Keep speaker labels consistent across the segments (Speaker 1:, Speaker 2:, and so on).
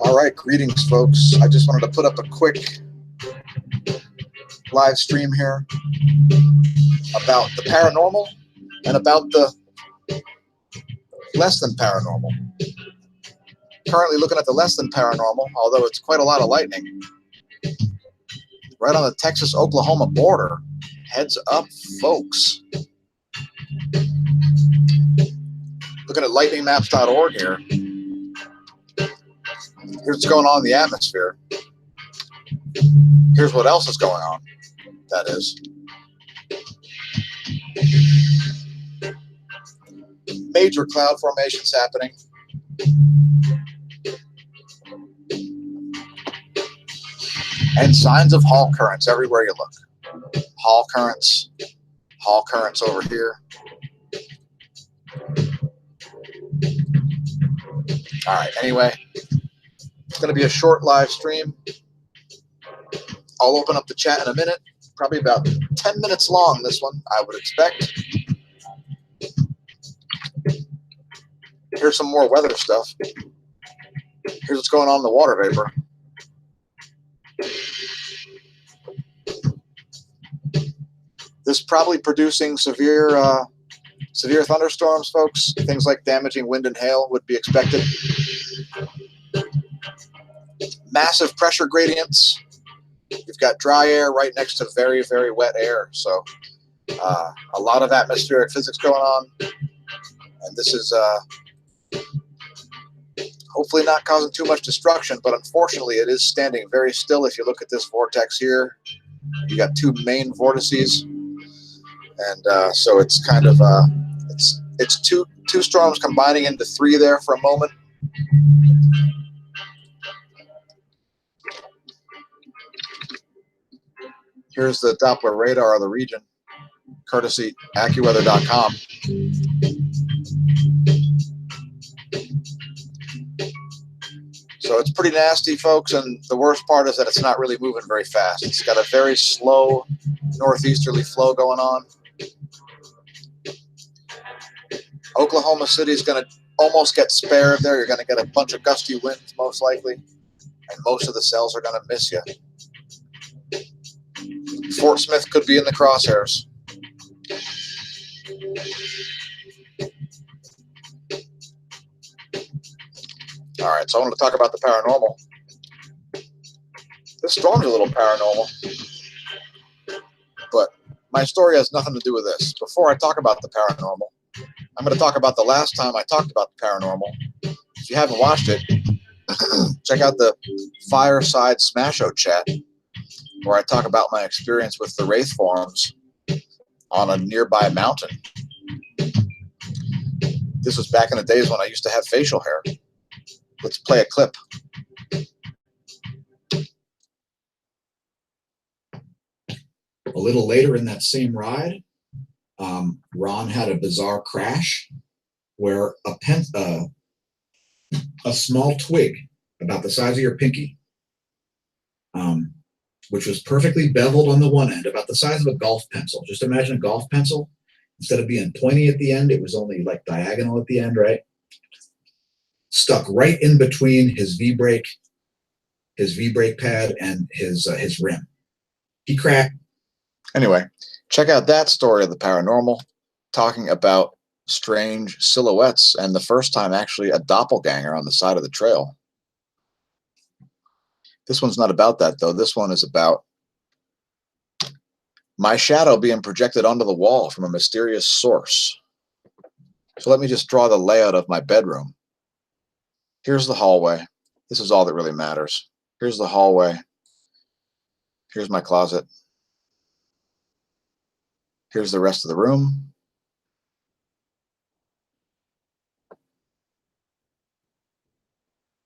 Speaker 1: All right, greetings, folks. I just wanted to put up a quick live stream here about the paranormal and about the less than paranormal. Currently looking at the less than paranormal, although it's quite a lot of lightning. Right on the Texas-Oklahoma border. Heads up, folks. Looking at lightningmaps.org here. Here's what's going on in the atmosphere. Here's what else is going on. That is. Major cloud formations happening. And signs of Hall currents everywhere you look. Hall currents over here. All right, anyway, it's going to be a short live stream. I'll open up the chat in a minute. Probably about 10 minutes long, this one, I would expect. Here's some more weather stuff. Here's what's going on in the water vapor. This is probably producing severe thunderstorms, folks. Things like damaging wind and hail would be expected. Massive pressure gradients. You've got dry air right next to very, very wet air. So a lot of atmospheric physics going on. And this is hopefully not causing too much destruction, but unfortunately it is standing very still. If you look at this vortex here, you got two main vortices. And so it's kind of, it's two storms combining into three there for a moment. Here's the Doppler radar of the region, courtesy AccuWeather.com. So it's pretty nasty, folks, and the worst part is that it's not really moving very fast. It's got a very slow northeasterly flow going on. Oklahoma City is going to almost get spared there. You're going to get a bunch of gusty winds, most likely, and most of the cells are going to miss you. Fort Smith could be in the crosshairs. All right, so I want to talk about the paranormal. This storm's a little paranormal, but my story has nothing to do with this. Before I talk about the paranormal, I'm going to talk about the last time I talked about the paranormal. If you haven't watched it, check out the Fireside Smash-O chat, where I talk about my experience with the wraith forms on a nearby mountain. This was back in the days when I used to have facial hair. Let's play a clip.
Speaker 2: A little later in that same ride, Ron had a bizarre crash where a small twig about the size of your pinky, which was perfectly beveled on the one end, about the size of a golf pencil. Just imagine a golf pencil. Instead of being pointy at the end, it was only like diagonal at the end, right? Stuck right in between his V-brake pad and his rim. He cracked.
Speaker 1: Anyway, check out that story of the paranormal, talking about strange silhouettes, and the first time actually a doppelganger on the side of the trail. This one's not about that, though. This one is about my shadow being projected onto the wall from a mysterious source. So let me just draw the layout of my bedroom. Here's the hallway. This is all that really matters. Here's the hallway. Here's my closet. Here's the rest of the room.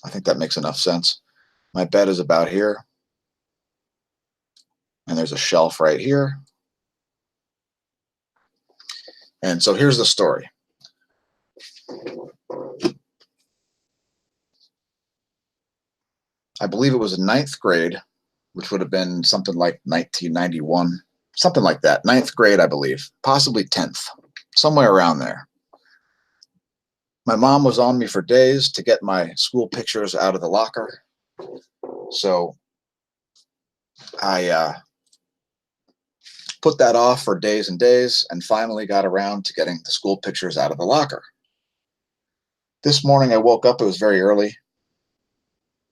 Speaker 1: I think that makes enough sense. My bed is about here. And there's a shelf right here. And so here's the story. I believe it was in 9th grade, which would have been something like 1991, something like that. 9th grade, I believe, possibly 10th, somewhere around there. My mom was on me for days to get my school pictures out of the locker. So I put that off for days and days and finally got around to getting the school pictures out of the locker. This morning I woke up, it was very early.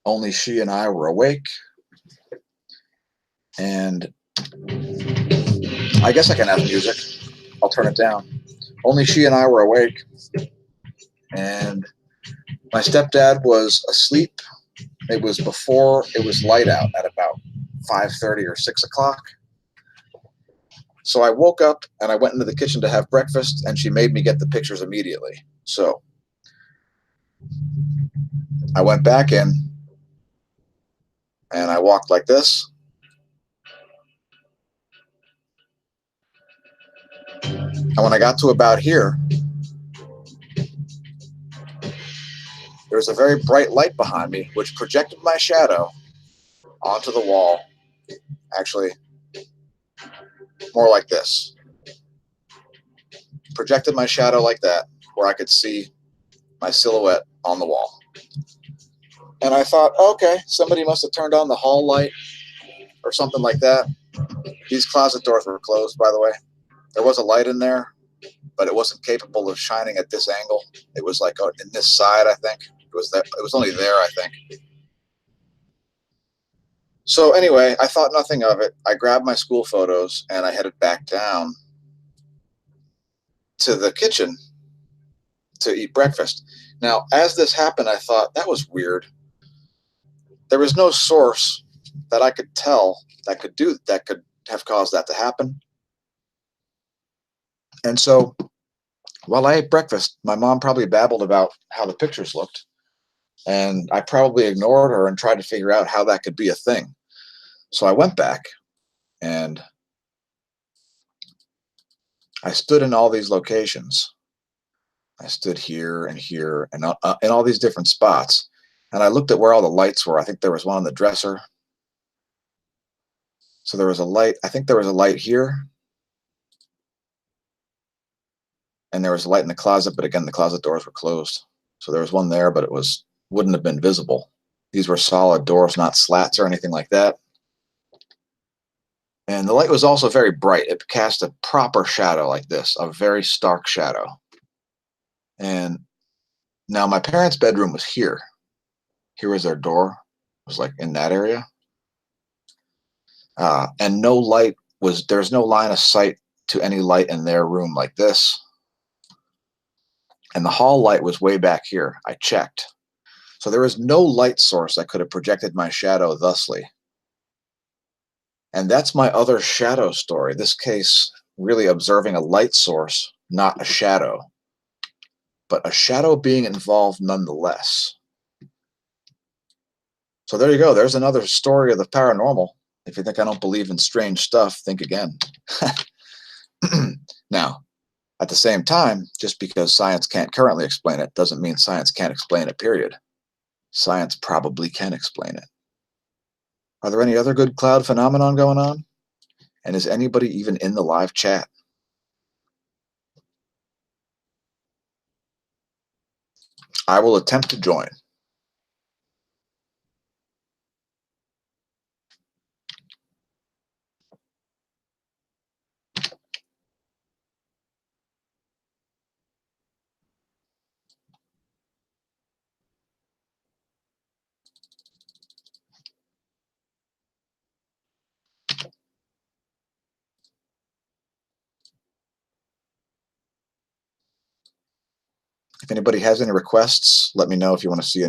Speaker 1: Only she and I were awake. And I guess I can have music. I'll turn it down. Only she and I were awake. And my stepdad was asleep. It was before it was light out at about 5:30 or 6 o'clock. So I woke up and I went into the kitchen to have breakfast, and she made me get the pictures immediately. So I went back in and I walked like this. And when I got to about here, there was a very bright light behind me, which projected my shadow onto the wall. Actually, more like this. Projected my shadow like that, where I could see my silhouette on the wall. And I thought, okay, somebody must have turned on the hall light or something like that. These closet doors were closed, by the way. There was a light in there, but it wasn't capable of shining at this angle. It was like in this side, I think. It was only there, I think. So anyway, I thought nothing of it. I grabbed my school photos and I headed back down to the kitchen to eat breakfast. Now, as this happened, I thought that was weird. There was no source that I could tell that could have caused that to happen. And so while I ate breakfast, my mom probably babbled about how the pictures looked. And I probably ignored her and tried to figure out how that could be a thing. So I went back and I stood in all these locations. I stood here and in all these different spots. And I looked at where all the lights were. I think there was one on the dresser. So there was a light. I think there was a light here. And there was a light in the closet, but again, the closet doors were closed. So there was one there, but wouldn't have been visible. These were solid doors, not slats or anything like that. And the light was also very bright. It cast a proper shadow like this, a very stark shadow. And now my parents' bedroom was here. Here was their door. It was like in that area. And there's no line of sight to any light in their room like this. And the hall light was way back here. I checked. So there was no light source that could have projected my shadow thusly. And that's my other shadow story. This case really observing a light source, not a shadow, but a shadow being involved nonetheless. So there you go. There's another story of the paranormal. If you think I don't believe in strange stuff, think again. Now, at the same time, just because science can't currently explain it doesn't mean science can't explain it, period. Science probably can explain it. Are there any other good cloud phenomenon going on? And is anybody even in the live chat? I will attempt to join. If anybody has any requests, let me know if you want to see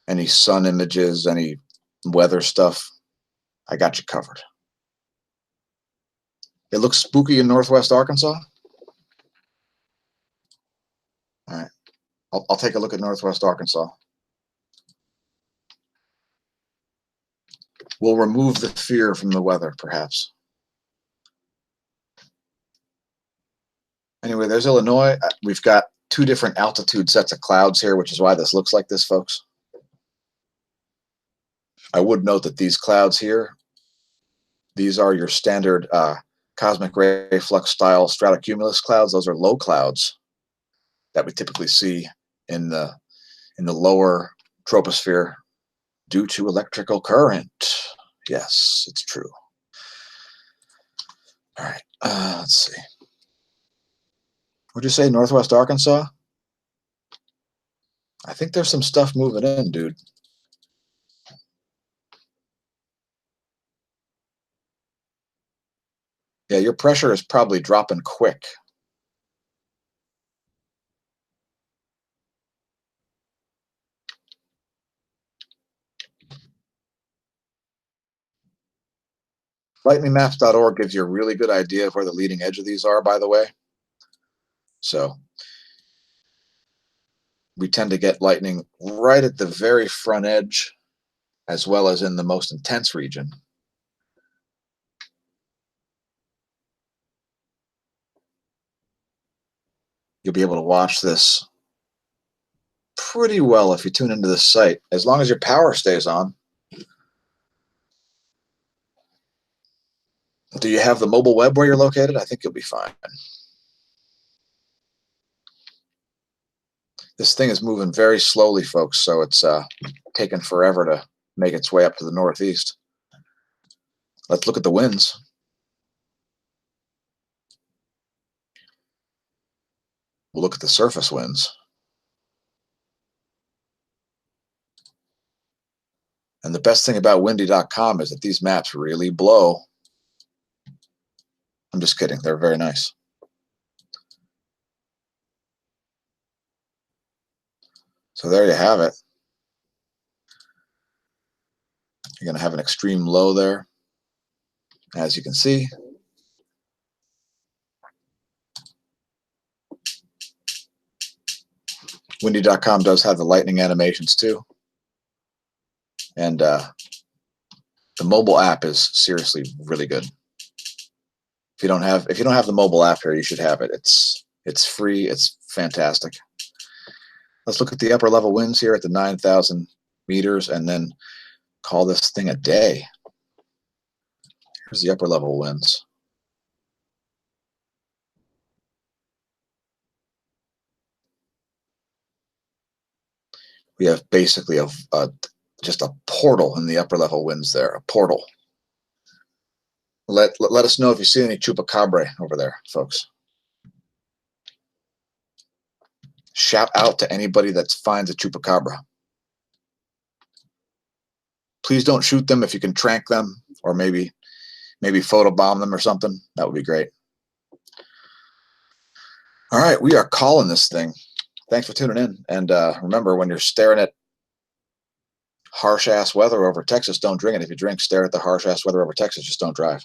Speaker 1: any sun images, any weather stuff. I got you covered. It looks spooky in Northwest Arkansas. All right. I'll take a look at Northwest Arkansas. We'll remove the fear from the weather, perhaps. Anyway, there's Illinois. We've got two different altitude sets of clouds here, which is why this looks like this, folks. I would note that these clouds here, these are your standard cosmic ray flux style stratocumulus clouds. Those are low clouds. that we typically see in the lower troposphere due to electrical current. Yes, it's true. All right, let's see. Would you say Northwest Arkansas? I think there's some stuff moving in, dude. Yeah, your pressure is probably dropping quick. Lightningmaps.org gives you a really good idea of where the leading edge of these are, by the way. So we tend to get lightning right at the very front edge, as well as in the most intense region. You'll be able to watch this pretty well if you tune into this site, as long as your power stays on. Do you have the mobile web where you're located? I think you'll be fine. This thing is moving very slowly, folks, so it's taken forever to make its way up to the northeast. Let's look at the winds. We'll look at the surface winds. And the best thing about windy.com is that these maps really blow. I'm just kidding. They're very nice. So there you have it. You're going to have an extreme low there, as you can see. Windy.com does have the lightning animations too. And the mobile app is seriously really good. If you don't have the mobile app here, you should have it. It's free. It's fantastic. Let's look at the upper level winds here at the 9,000 meters and then call this thing a day. Here's the upper level winds. We have basically just a portal in the upper level winds there, a portal. Let us know if you see any chupacabra over there, folks. Shout out to anybody that finds a chupacabra. Please don't shoot them if you can trank them, or maybe photobomb them or something. That would be great. All right, we are calling this thing. Thanks for tuning in. And remember, when you're staring at harsh-ass weather over Texas, don't drink it. If you drink, stare at the harsh-ass weather over Texas, just don't drive.